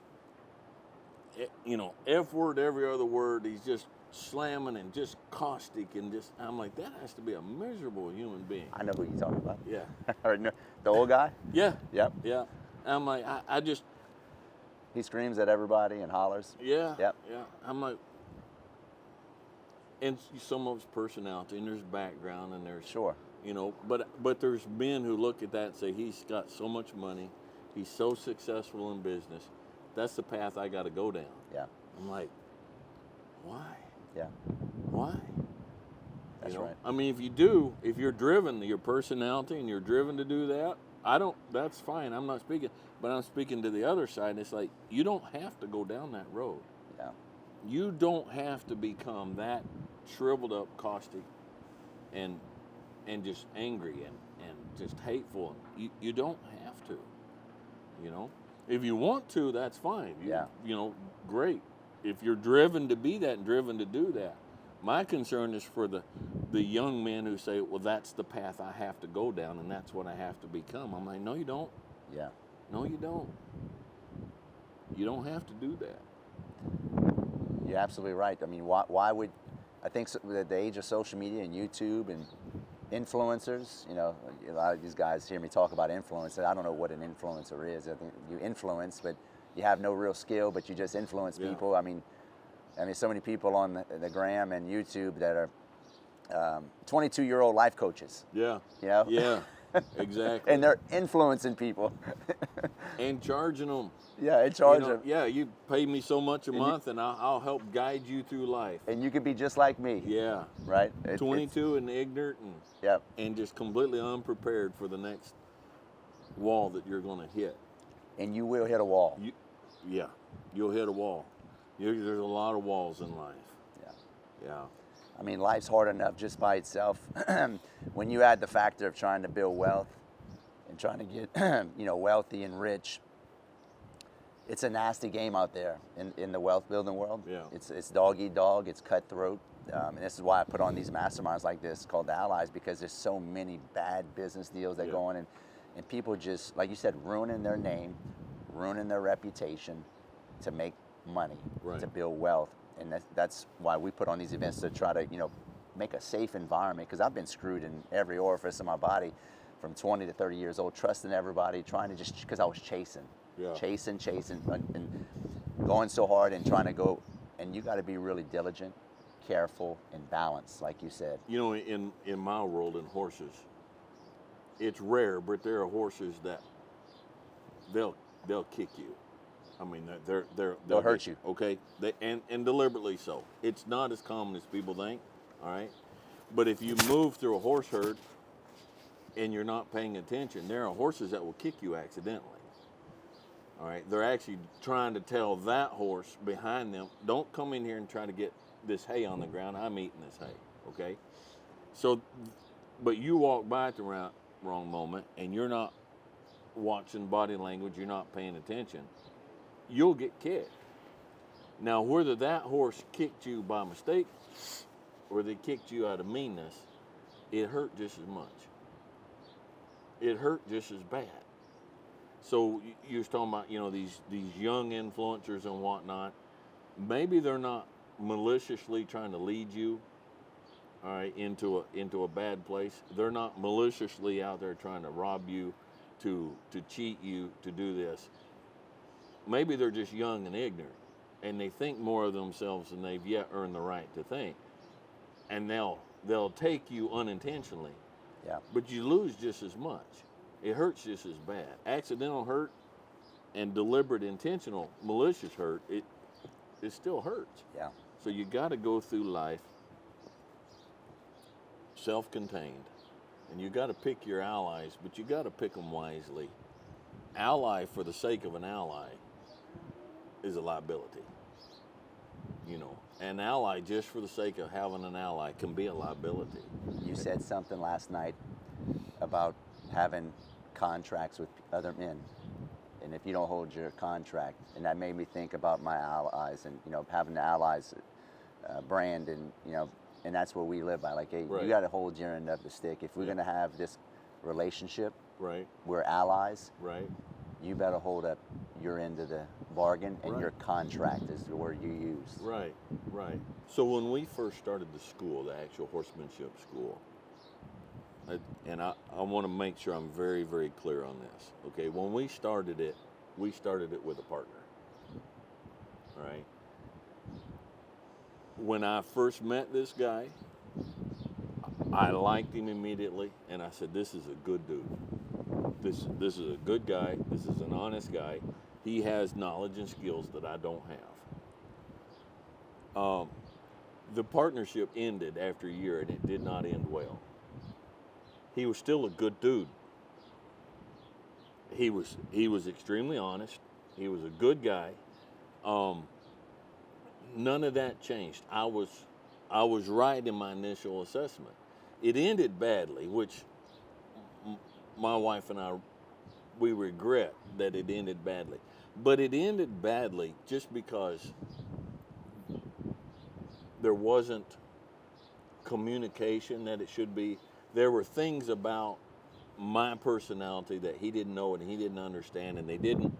F word every other word. He's just slamming and just caustic and just, I'm like, that has to be a miserable human being. I know who you're talking about. Yeah. The old guy? Yeah. Yep. Yeah. I'm like, I just. He screams at everybody and hollers. Yeah. Yep. Yeah. I'm like, and some of his personality and there's background and there's. Sure. But there's men who look at that and say, he's got so much money. He's so successful in business. That's the path I got to go down. Yeah. I'm like, why? Yeah. Why? That's right. I mean, if you're driven, your personality, and you're driven to do that, that's fine. I'm not speaking, but I'm speaking to the other side. And it's like, you don't have to go down that road. Yeah. You don't have to become that shriveled up, caustic, and just angry and just hateful. You don't have to, If you want to, that's fine. Great. If you're driven to be that and driven to do that. My concern is for the young men who say, well, that's the path I have to go down and that's what I have to become. I'm like, no, you don't. Yeah. No, you don't. You don't have to do that. You're absolutely right. I mean, why would, I think at the age of social media and YouTube and influencers, a lot of these guys hear me talk about influence. I don't know what an influencer is. I think you influence, but you have no real skill, but you just influence people. I mean, so many people on the gram and YouTube that are 22-year-old life coaches. Yeah. Yeah, exactly. And they're influencing people. And charging them. Yeah, and charging them. Yeah, you pay me so much a month and I'll help guide you through life. And you could be just like me. Yeah. Right? 22 and ignorant and just completely unprepared for the next wall that you're going to hit. And you will hit a wall. Yeah. you'll hit a wall. There's a lot of walls in life. Yeah. Yeah. I mean, life's hard enough just by itself. When you add the factor of trying to build wealth and trying to get, wealthy and rich, it's a nasty game out there in the wealth building world. Yeah. It's dog eat dog. It's cutthroat. And this is why I put on these masterminds like this called the Allies, because there's so many bad business deals that go on, and people just, like you said, ruining their name, ruining their reputation to make money, to build wealth. And that's why we put on these events, to try to, make a safe environment, because I've been screwed in every orifice of my body from 20 to 30 years old, trusting everybody, trying to just, because I was chasing, and going so hard and trying to go, and you got to be really diligent, careful, and balanced, like you said. In my world, in horses, it's rare, but there are horses that they'll kick you. I mean, they'll hurt you. Okay, and deliberately so. It's not as common as people think. All right, but if you move through a horse herd and you're not paying attention, there are horses that will kick you accidentally. All right, they're actually trying to tell that horse behind them, don't come in here and try to get this hay on the ground. I'm eating this hay. Okay, so, but you walk by at the wrong moment and you're not watching body language, you're not paying attention, you'll get kicked. Now, whether that horse kicked you by mistake or they kicked you out of meanness, it hurt just as much. It hurt just as bad. So you was talking about, these young influencers and whatnot. Maybe they're not maliciously trying to lead you, all right, into a bad place. They're not maliciously out there trying to rob you, to cheat you, to do this. Maybe they're just young and ignorant, and they think more of themselves than they've yet earned the right to think. And they'll take you unintentionally. Yeah. But you lose just as much. It hurts just as bad. Accidental hurt and deliberate, intentional, malicious hurt, it still hurts. Yeah. So you got to go through life self-contained, and you got to pick your allies, but you got to pick them wisely. Ally for the sake of an ally is a liability. An ally just for the sake of having an ally can be a liability. You said something last night about having contracts with other men, and if you don't hold your contract, and that made me think about my allies, and having the allies brand, and and that's what we live by. Like, hey, you got to hold your end of the stick. If we're going to have this relationship, we're allies. You better hold up your end of the bargain, and your contract is the word you use. Right. So when we first started the school, the actual horsemanship school, and I want to make sure I'm very, very clear on this. Okay, when we started it with a partner. All right. When I first met this guy, I liked him immediately, and I said, "This is a good dude. This is a good guy. This is an honest guy. He has knowledge and skills that I don't have." The partnership ended after a year, and it did not end well. He was still a good dude. He was extremely honest. He was a good guy. None of that changed. I was right in my initial assessment. It ended badly, which my wife and I, we regret that it ended badly. But it ended badly just because there wasn't communication that it should be. There were things about my personality that he didn't know and he didn't understand, and they didn't.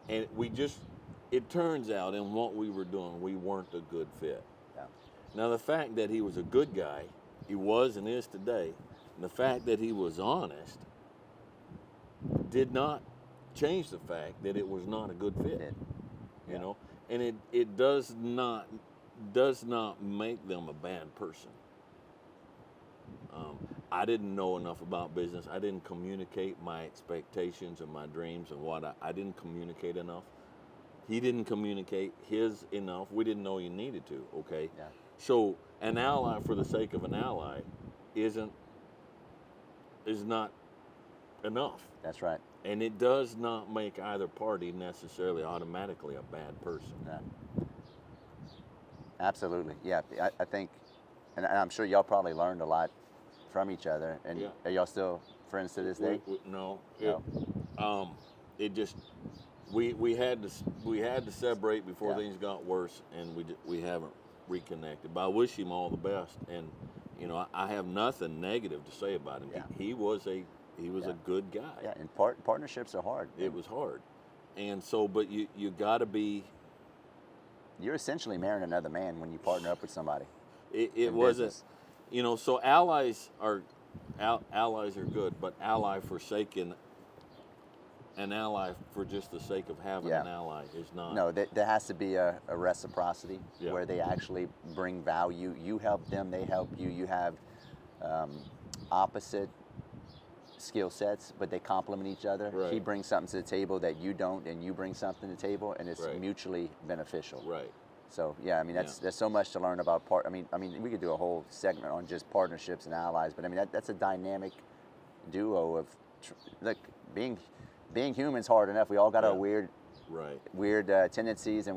And it turns out in what we were doing, we weren't a good fit. Yeah. Now, the fact that he was a good guy, he was and is today, and the fact that he was honest did not change the fact that it was not a good fit. You know, and it does not make them a bad person. I didn't know enough about business. I didn't communicate my expectations and my dreams and what I didn't communicate enough. He didn't communicate his enough. We didn't know he needed to, okay? Yeah. So an ally for the sake of an ally is not enough. That's right. And it does not make either party necessarily automatically a bad person. Yeah. Absolutely. Yeah. I think, and I'm sure y'all probably learned a lot from each other. And Yeah. are y'all still friends to this day? No. No. It just we had to separate before Yeah. things got worse, and we haven't reconnected. But I wish him all the best, and I have nothing negative to say about him. Yeah. He was a good guy. Yeah. And partnerships are hard. It was hard, and so but you got to be. You're essentially marrying another man when you partner up with somebody. It wasn't, so allies are good, but ally forsaken an ally for just the sake of having Yeah. an ally is not. No, there has to be a reciprocity Yeah. where they actually bring value. You help them, they help you. You have opposite skill sets, but they complement each other. Right. He brings something to the table that you don't, and you bring something to the table, and it's Right. mutually beneficial. Right. So yeah, I mean there's so much to learn about I mean we could do a whole segment on just partnerships and allies, but I mean that's a dynamic duo of look being human's hard enough. We all got our Right. weird tendencies, and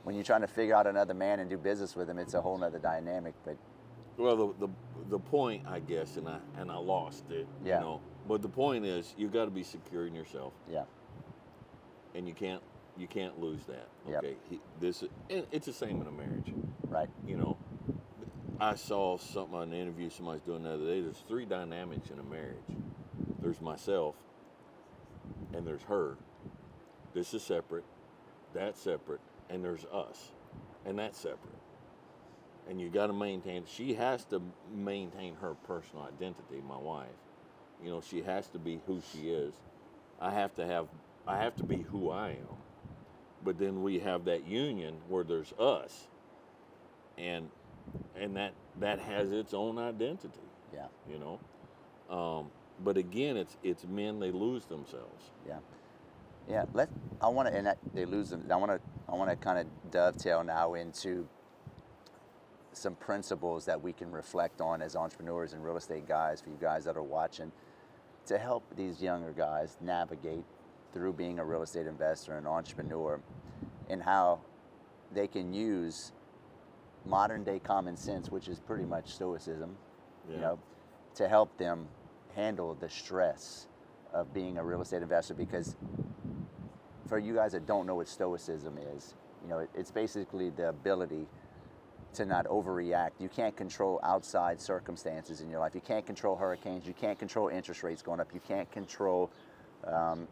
when you're trying to figure out another man and do business with him, it's a whole nother dynamic. But Well, the point, I guess, and I lost it. Yeah. But the point is, you got to be secure in yourself, yeah, and you can't lose that. Yep. Okay. It's the same in a marriage. right, I saw something on an interview somebody's doing the other day. There's 3 dynamics in a marriage. There's myself, and there's her. This is separate, that's separate, and there's us, and that's separate. And you got to maintain. She has to maintain her personal identity. My wife, she has to be who she is. I have to be who I am. But then we have that union where there's us, and that has its own identity. yeah, But again, it's men, they lose themselves. yeah. I want to, and they lose them. I want to kind of dovetail now into some principles that we can reflect on as entrepreneurs and real estate guys, for you guys that are watching, to help these younger guys navigate through being a real estate investor and entrepreneur, and how they can use modern day common sense, which is pretty much stoicism, to help them handle the stress of being a real estate investor. Because for you guys that don't know what stoicism is, it's basically the ability to not overreact. You can't control outside circumstances in your life. You can't control hurricanes. You can't control interest rates going up. You can't control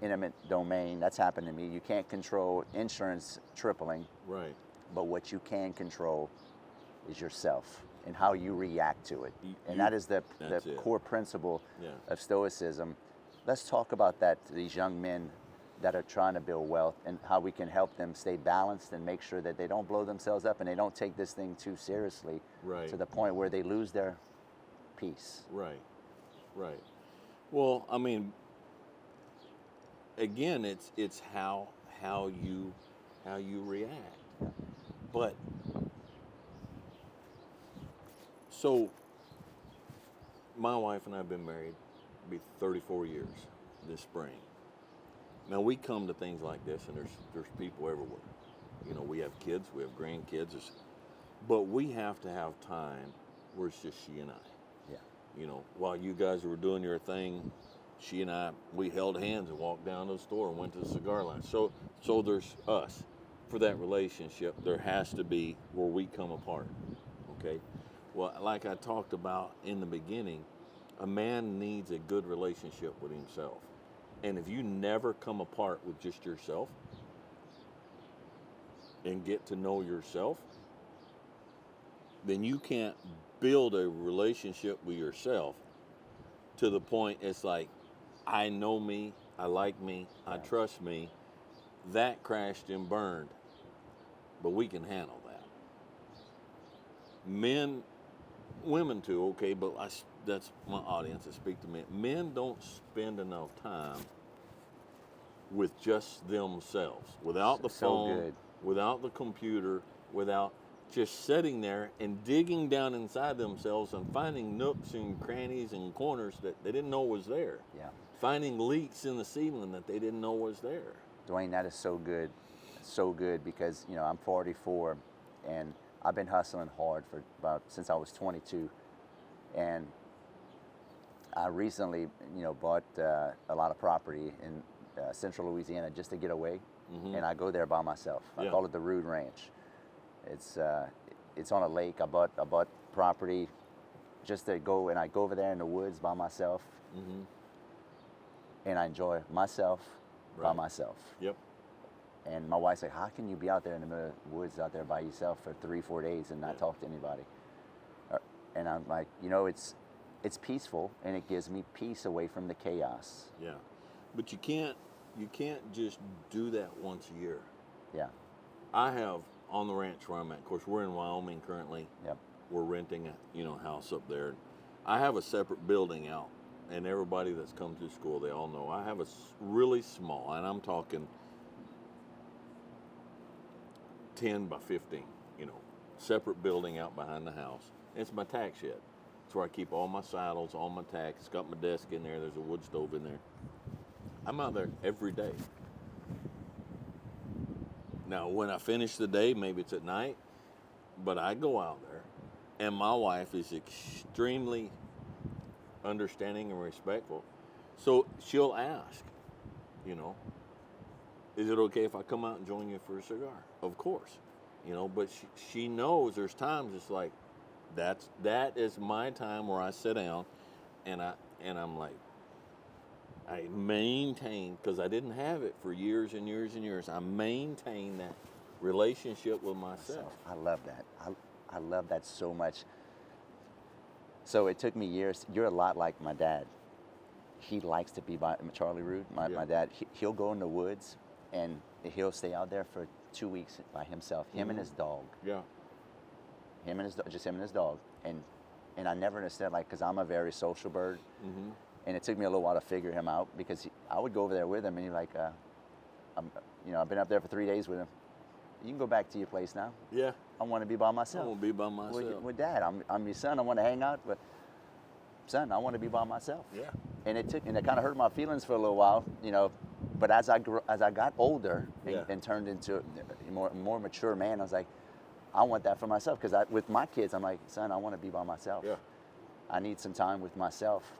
intimate domain. That's happened to me. You can't control insurance tripling. Right. But what you can control is yourself and how you react to it. And that is the core principle of stoicism. Let's talk about that to these young men that are trying to build wealth, and how we can help them stay balanced and make sure that they don't blow themselves up and they don't take this thing too seriously, Right. to the point where they lose their peace. Right. Well, I mean, again, it's how you react. But so my wife and I have been married, be 34 years this spring. Now we come to things like this, and there's people everywhere. We have kids, we have grandkids, but we have to have time where it's just she and I. Yeah. While you guys were doing your thing, she and I, we held hands and walked down to the store and went to the cigar lounge. So there's us. For that relationship, there has to be where we come apart. Okay? Well, like I talked about in the beginning, a man needs a good relationship with himself. And if you never come apart with just yourself and get to know yourself, then you can't build a relationship with yourself to the point it's like, I know me, I like me, I trust me. That crashed and burned. But we can handle that. Men, women too, okay, but that's my audience, I speak to men. Men don't spend enough time with just themselves, without the phone, without the computer, without just sitting there and digging down inside themselves and finding nooks and crannies and corners that they didn't know was there. Yeah. finding leaks in the ceiling that they didn't know was there. Dewayne, that is so good because I'm 44, and I've been hustling hard for since I was 22, and I recently bought a lot of property in central Louisiana just to get away, and I go there by myself. I call it the Rood Ranch. It's on a lake. I bought property just to go, and I go over there in the woods by myself, and I enjoy myself by myself. Yep. And my wife's like, how can you be out there in the middle of the woods out there by yourself for 3-4 days and not talk to anybody? And I'm like, it's peaceful, and it gives me peace away from the chaos. Yeah, but you can't just do that once a year. Yeah. I have on the ranch where I'm at. Of course, we're in Wyoming currently. Yep. We're renting a house up there. I have a separate building out, and everybody that's come through school, they all know I have a really small, and I'm talking 10 by 15, separate building out behind the house. And it's my tack shed. It's where I keep all my saddles, all my tacks. It's got my desk in there. There's a wood stove in there. I'm out there every day. Now, when I finish the day, maybe it's at night, but I go out there, and my wife is extremely understanding and respectful. So she'll ask, is it okay if I come out and join you for a cigar? Of course, but she knows there's times it's like, that is my time where I sit down, and I'm like, I maintain, because I didn't have it for years and years and years. I maintain that relationship with myself. I love that. I love that so much. So it took me years. You're a lot like my dad. He likes to be by Charlie Rood. My dad. He'll go in the woods, and he'll stay out there for 2 weeks by himself. Him and his dog. Yeah. Just him and his dog. And I never understood, because I'm a very social bird. And it took me a little while to figure him out, because I would go over there with him, and he's like, I've been up there for 3 days with him. You can go back to your place now. Yeah. I want to be by myself. I want to be by myself. With Dad, I'm your son. I want to hang out, but son, I want to be by myself. Yeah. And it kind of hurt my feelings for a little while, But as I got older and turned into a more mature man, I was like, I want that for myself, because with my kids, I'm like, son, I want to be by myself. Yeah. I need some time with myself.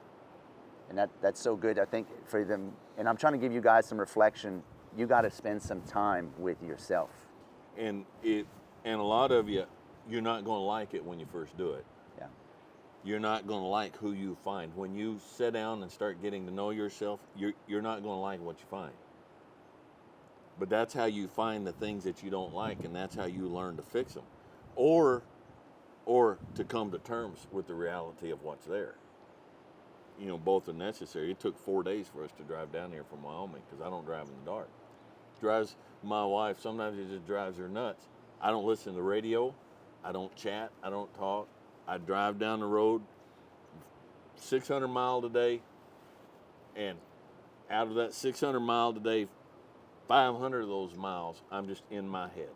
And that's so good, I think, for them. And I'm trying to give you guys some reflection. You got to spend some time with yourself. And a lot of you're not going to like it when you first do it. Yeah. You're not going to like who you find. When you sit down and start getting to know yourself, you're not going to like what you find. But that's how you find the things that you don't like, and that's how you learn to fix them. Or to come to terms with the reality of what's there. Both are necessary. It took 4 days for us to drive down here from Wyoming, because I don't drive in the dark. Drives my wife, sometimes it just drives her nuts. I don't listen to the radio. I don't chat. I don't talk. I drive down the road 600 miles a day, and out of that 600 miles a day, 500 of those miles, I'm just in my head.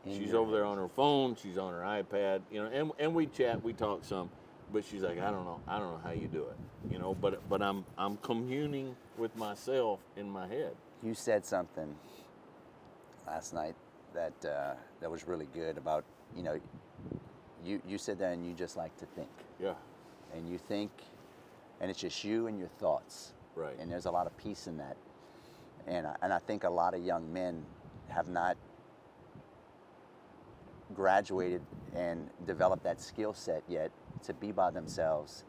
She's over there on her phone. She's on her iPad, and we chat, we talk some, but she's like, I don't know how you do it, but I'm communing with myself in my head. You said something last night that was really good about, you said that, and you just like to think. Yeah. And you think, and it's just you and your thoughts. Right. And there's a lot of peace in that. And I think a lot of young men have not graduated and developed that skill set yet to be by themselves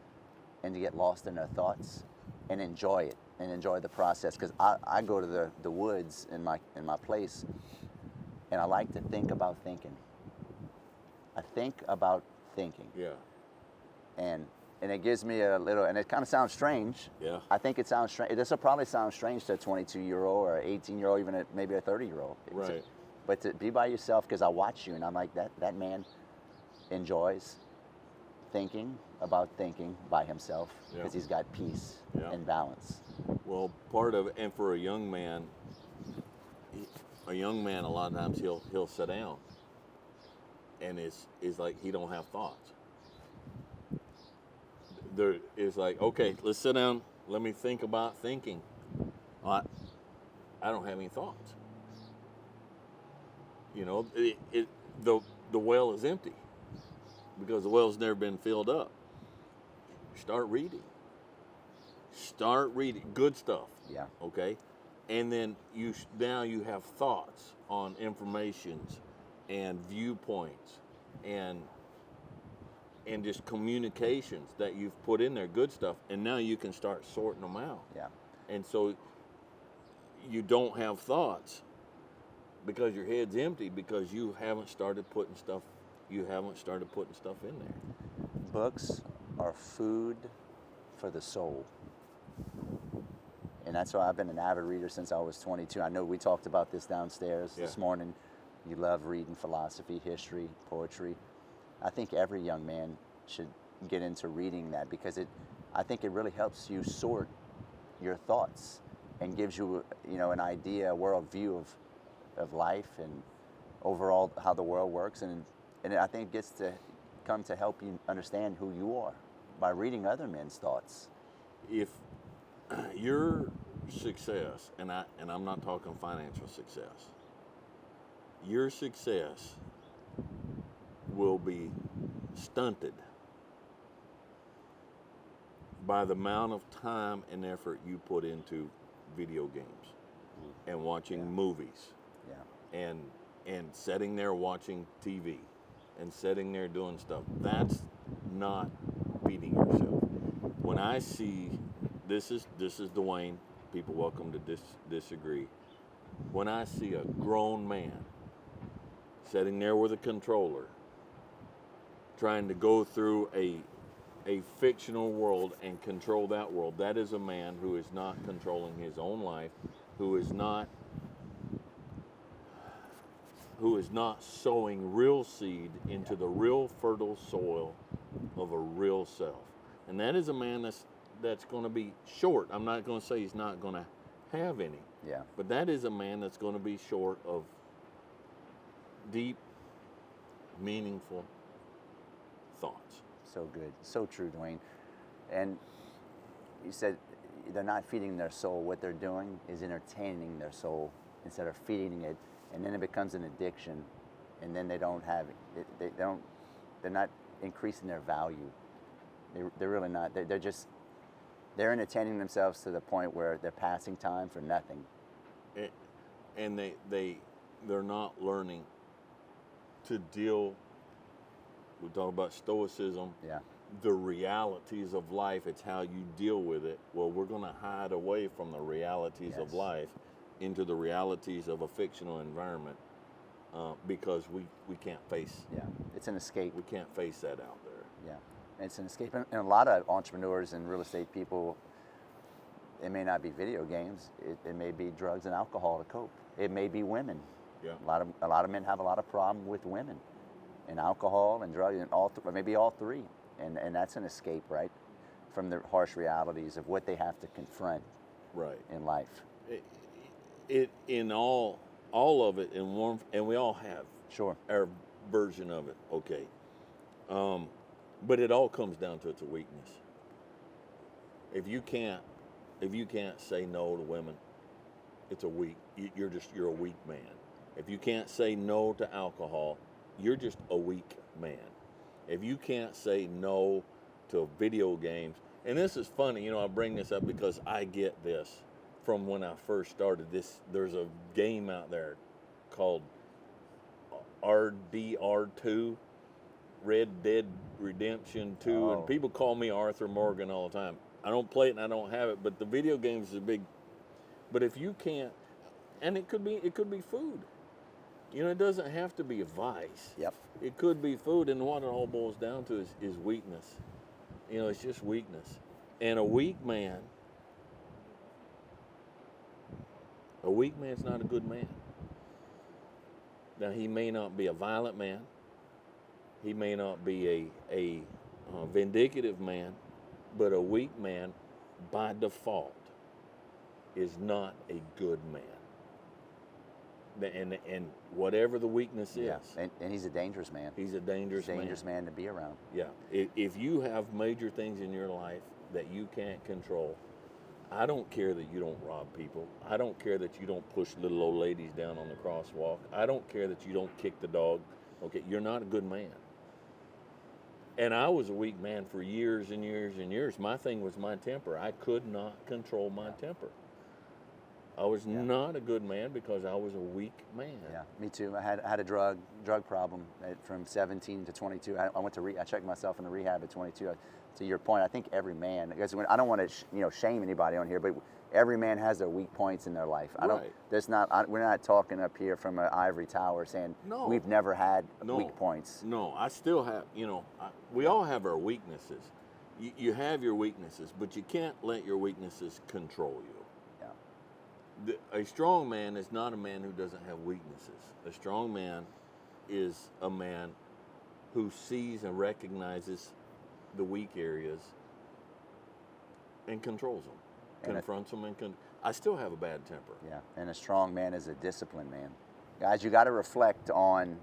and to get lost in their thoughts and enjoy it and enjoy the process. Because I go to the woods in my place, and I like to think about thinking. I think about thinking. Yeah. And it gives me a little, and it kind of sounds strange. Yeah. I think it sounds strange. This will probably sound strange to a 22-year-old or an 18-year-old, even maybe a 30-year-old. Right. But to be by yourself, because I watch you, and I'm like, that man enjoys thinking about thinking by himself, because he's got peace and balance. Well, part of it, and for a young man, a lot of times he'll sit down, and it's like he don't have thoughts. There is like, okay, let's sit down, let me think about thinking. I don't have any thoughts. You know, the well is empty because the well's never been filled up. Start reading. Start reading good stuff. Yeah. Okay, and then now you have thoughts on informations and viewpoints and just communications that you've put in there, good stuff, and now you can start sorting them out. Yeah. And so you don't have thoughts because your head's empty because you haven't started putting stuff in there. Books are food for the soul. And that's why I've been an avid reader since I was 22. I know we talked about this downstairs this morning. You love reading philosophy, history, poetry. I think every young man should get into reading that because I think it really helps you sort your thoughts and gives you, an idea, a worldview of life and overall how the world works. And I think it gets to come to help you understand who you are by reading other men's thoughts. If your success, and I'm not talking financial success, your success will be stunted by the amount of time and effort you put into video games and watching movies and sitting there watching TV and sitting there doing stuff. That's not feeding yourself. When I see, this is Dewayne, people welcome to disagree. When I see a grown man sitting there with a controller trying to go through a fictional world and control that world, that is a man who is not controlling his own life, who is not sowing real seed into the real fertile soil of a real self. And that is a man that's going to be short. I'm not going to say he's not going to have any. Yeah. But that is a man that's going to be short of deep, meaningful thoughts. So good. So true, Dewayne. And you said they're not feeding their soul. What they're doing is entertaining their soul instead of feeding it. And then it becomes an addiction. And then they don't have it. They're not increasing their value. They're really not. They're entertaining themselves to the point where they're passing time for nothing. And they're not learning to deal. We talk about stoicism. Yeah. The realities of life. It's how you deal with it. Well, we're going to hide away from the realities of life into the realities of a fictional environment because we can't face. Yeah. It's an escape. We can't face that out there. Yeah. It's an escape. And a lot of entrepreneurs and real estate people, it may not be video games. It may be drugs and alcohol to cope. It may be women. Yeah. A lot of men have a lot of problem with women, and alcohol and drugs, and maybe all three. And that's an escape, right, from the harsh realities of what they have to confront. Right. In life. It in all of it in one, and we all have our version of it. Okay. But it all comes down to it's a weakness. If you can't say no to women, it's you're a weak man. If you can't say no to alcohol, you're just a weak man. If you can't say no to video games, and this is funny, I bring this up because I get this from when I first started this. There's a game out there called RDR2, Red Dead Redemption 2, and people call me Arthur Morgan all the time. I don't play it and I don't have it, but the video games is a big. But if you can't, and it could be food. It doesn't have to be a vice. Yep. It could be food, and what it all boils down to is weakness. It's just weakness. And a weak man's not a good man. Now, he may not be a violent man. He may not be a vindictive man, but a weak man, by default, is not a good man. And whatever the weakness is. And he's a dangerous man. He's a dangerous man to be around. Yeah. If you have major things in your life that you can't control, I don't care that you don't rob people. I don't care that you don't push little old ladies down on the crosswalk. I don't care that you don't kick the dog. Okay, you're not a good man. And I was a weak man for years and years and years. My thing was my temper. I could not control my temper. I was not a good man because I was a weak man. Yeah, me too. I had a drug problem from 17 to 22. I went to I checked myself in the rehab at 22. To your point, I think every man, because I don't want to shame anybody on here, but every man has their weak points in their life. We're not talking up here from an ivory tower saying we've never had weak points. No, I still have. We all have our weaknesses. You have your weaknesses, but you can't let your weaknesses control you. A strong man is not a man who doesn't have weaknesses. A strong man is a man who sees and recognizes the weak areas and controls them, confronts them, I still have a bad temper. Yeah, and a strong man is a disciplined man. Guys, you got to reflect on,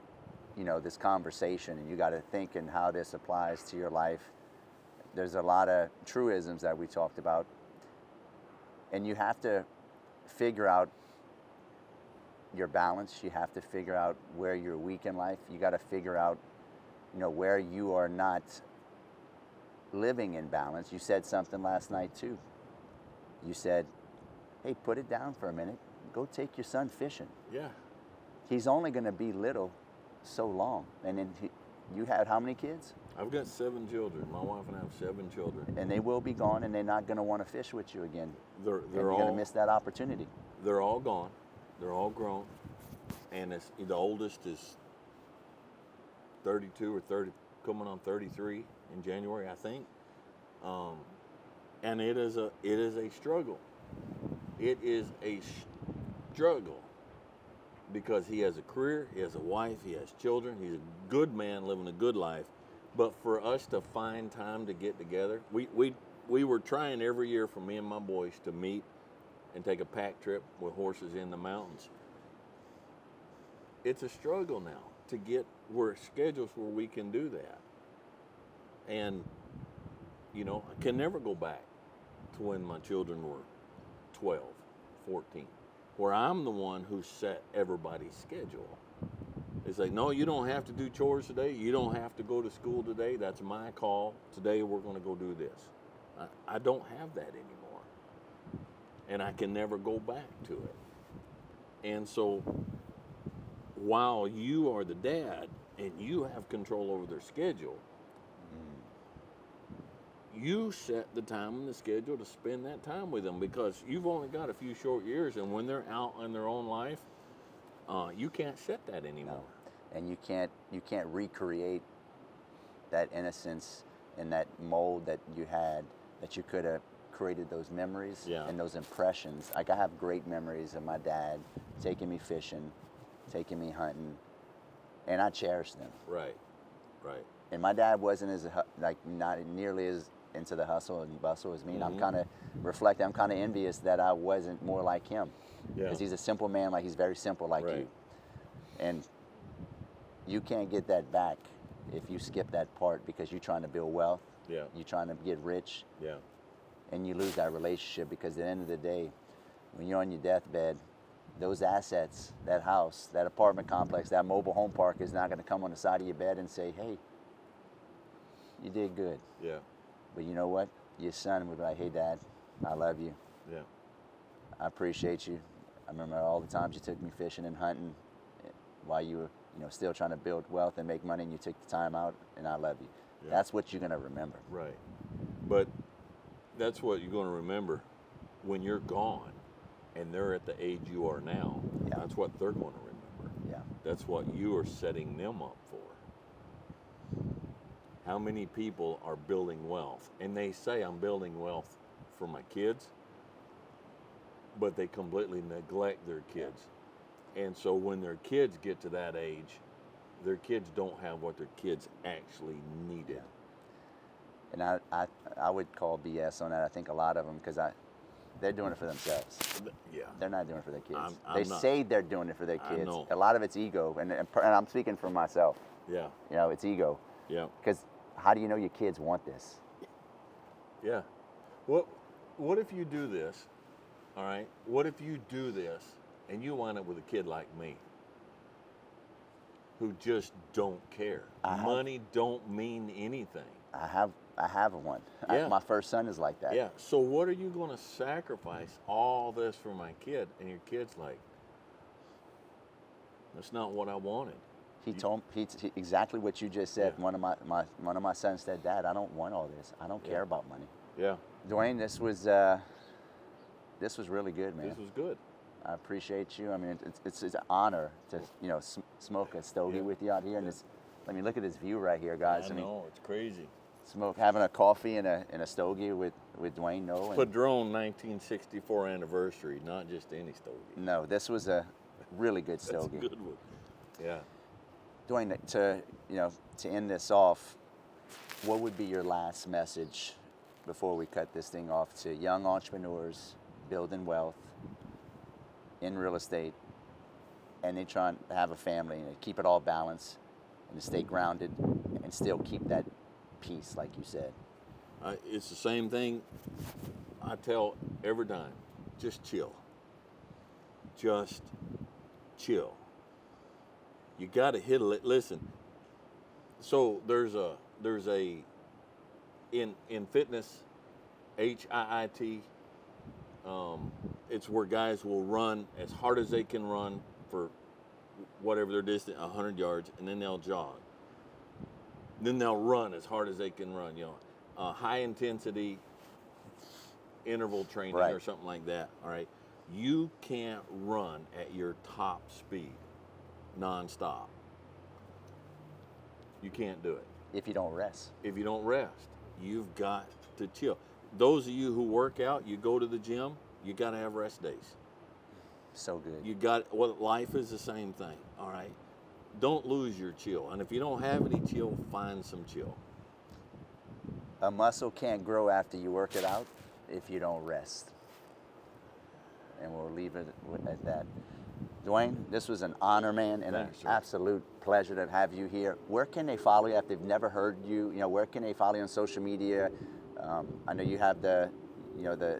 this conversation, and you got to think in how this applies to your life. There's a lot of truisms that we talked about, and you have to figure out your balance. You have to figure out where you're weak in life. You got to figure out, where you are not living in balance. You said something last night too. You said, hey, put it down for a minute. Go take your son fishing. Yeah. He's only going to be little so long. And then you had how many kids? I've got 7 children. My wife and I have 7 children. And they will be gone, and they're not going to want to fish with you again. You're going to miss that opportunity. They're all gone. They're all grown. And the oldest is 32 or 30, coming on 33 in January, I think. And it is a struggle. It is a struggle because he has a career, he has a wife, he has children. He's a good man living a good life. But for us to find time to get together, we were trying every year for me and my boys to meet and take a pack trip with horses in the mountains. It's a struggle now to get schedules where we can do that. And, I can never go back to when my children were 12, 14, where I'm the one who set everybody's schedule. It's like, no, you don't have to do chores today. You don't have to go to school today. That's my call. Today we're going to go do this. I don't have that anymore. And I can never go back to it. And so while you are the dad and you have control over their schedule, you set the time in the schedule to spend that time with them because you've only got a few short years, and when they're out in their own life, you can't set that anymore. No. And you can't recreate that innocence and that mold that you had, that you could have created those memories and those impressions. Like I have great memories of my dad taking me fishing, taking me hunting, and I cherish them. Right. And my dad wasn't not nearly as into the hustle and bustle as me. And I'm kind of reflecting. I'm kind of envious that I wasn't more like him, because he's a simple man. He's very simple like you. And you can't get that back if you skip that part because you're trying to build wealth. Yeah. You're trying to get rich. Yeah. And you lose that relationship because at the end of the day, when you're on your deathbed, those assets, that house, that apartment complex, that mobile home park is not going to come on the side of your bed and say, hey, you did good. Yeah. But you know what? Your son would be like, hey, Dad, I love you. Yeah. I appreciate you. I remember all the times you took me fishing and hunting while you were, still trying to build wealth and make money, and you took the time out, and I love you. Yeah. That's what you're going to remember. Right. But that's what you're going to remember when you're gone and they're at the age you are now. Yeah. That's what they're going to remember. Yeah. That's what you are setting them up for. How many people are building wealth? And they say, I'm building wealth for my kids, but they completely neglect their kids. And so when their kids get to that age, their kids don't have what their kids actually needed. And I would call BS on that. I think a lot of them, because they're doing it for themselves. Yeah. They're not doing it for their kids. They say they're doing it for their kids. I know. A lot of it's ego, and I'm speaking for myself. Yeah. It's ego. Yeah. Because how do you know your kids want this? Yeah. Well, what if you do this? All right. What if you do this and you wind up with a kid like me, who just don't care? Money don't mean anything. I have one. Yeah. My first son is like that. Yeah. So what are you going to sacrifice all this for my kid? And your kid's like, that's not what I wanted. He told he exactly what you just said. Yeah. One of my sons said, "Dad, I don't want all this. I don't care about money." Yeah. Dewayne, this was really good, man. This was good. I appreciate you. I mean, it's an honor to smoke a stogie with you out here. And I mean, look at this view right here, guys. I know, it's crazy. Having a coffee and a stogie with Dewayne, Noel. Padron 1964 anniversary, not just any stogie. No, this was a really good That's stogie. a good one. Yeah. Dewayne, to end this off, what would be your last message before we cut this thing off to young entrepreneurs building wealth in real estate, and they trying to have a family and keep it all balanced and to stay grounded and still keep that peace, like you said? It's the same thing I tell every time. Just chill. Just chill. You got to hit it. Listen. So there's a in fitness, HIIT. It's where guys will run as hard as they can run for whatever their distance, 100 yards, and then they'll jog. Then they'll run as hard as they can run. High intensity interval training or something like that. All right. You can't run at your top speed nonstop. You can't do it. If you don't rest. If you don't rest, you've got to chill. Those of you who work out, you go to the gym, you got to have rest days. So good. Life is the same thing, all right? Don't lose your chill. And if you don't have any chill, find some chill. A muscle can't grow after you work it out if you don't rest. And we'll leave it at that. Dewayne, this was an honor, man, and Thanks, an sir. absolute pleasure to have you here. Where can they follow you if they've never heard you? Where can they follow you on social media? I know you have the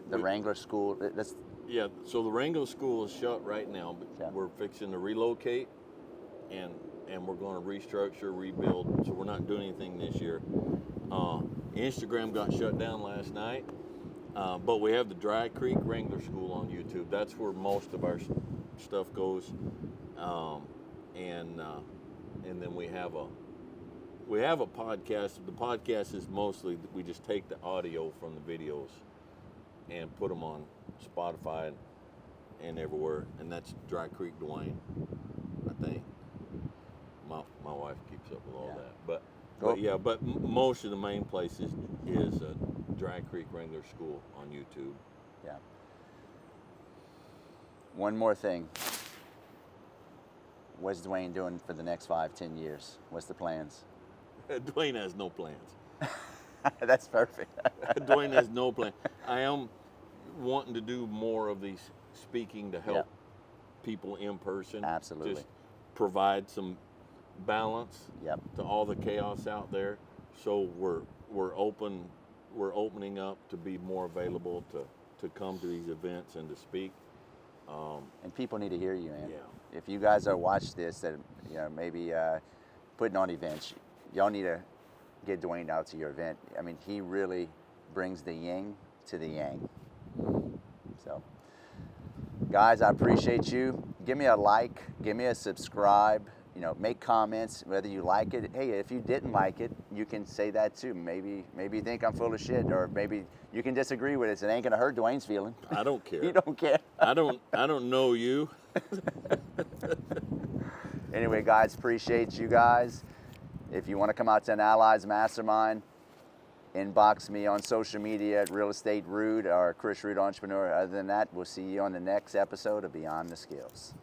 Wrangler School. Yeah, so the Wrangler School is shut right now, but we're fixing to relocate, and we're going to restructure, rebuild, so we're not doing anything this year. Instagram got shut down last night, but we have the Dry Creek Wrangler School on YouTube. That's where most of our stuff goes, and then we have a podcast. The podcast is mostly we just take the audio from the videos and put them on Spotify and everywhere, and that's Dry Creek Dewayne, I think. My wife keeps up with all that, but most of the main places is Dry Creek Wrangler School on YouTube. Yeah. One more thing. What's Dewayne doing for the next 5-10 years? What's the plans? Dewayne has no plans. That's perfect. Dewayne has no plan. I am wanting to do more of these speaking to help people in person. Absolutely. Just provide some balance to all the chaos out there. So we're opening up to be more available to come to these events and to speak. And people need to hear you, man. Yeah. If you guys are watching this, that maybe putting on events, y'all need to get Dewayne out to your event. I mean, he really brings the yin to the yang. So, guys, I appreciate you. Give me a like, give me a subscribe. Make comments whether you like it. Hey, if you didn't like it, you can say that too. Maybe you think I'm full of shit, or maybe you can disagree with it. It ain't gonna hurt Dewayne's feeling. I don't care. You don't care. I don't know you. Anyway, guys, appreciate you guys. If you want to come out to an Allies Mastermind, inbox me on social media at Real Estate Rood or Chris Rood Entrepreneur. Other than that, we'll see you on the next episode of Beyond the Skills.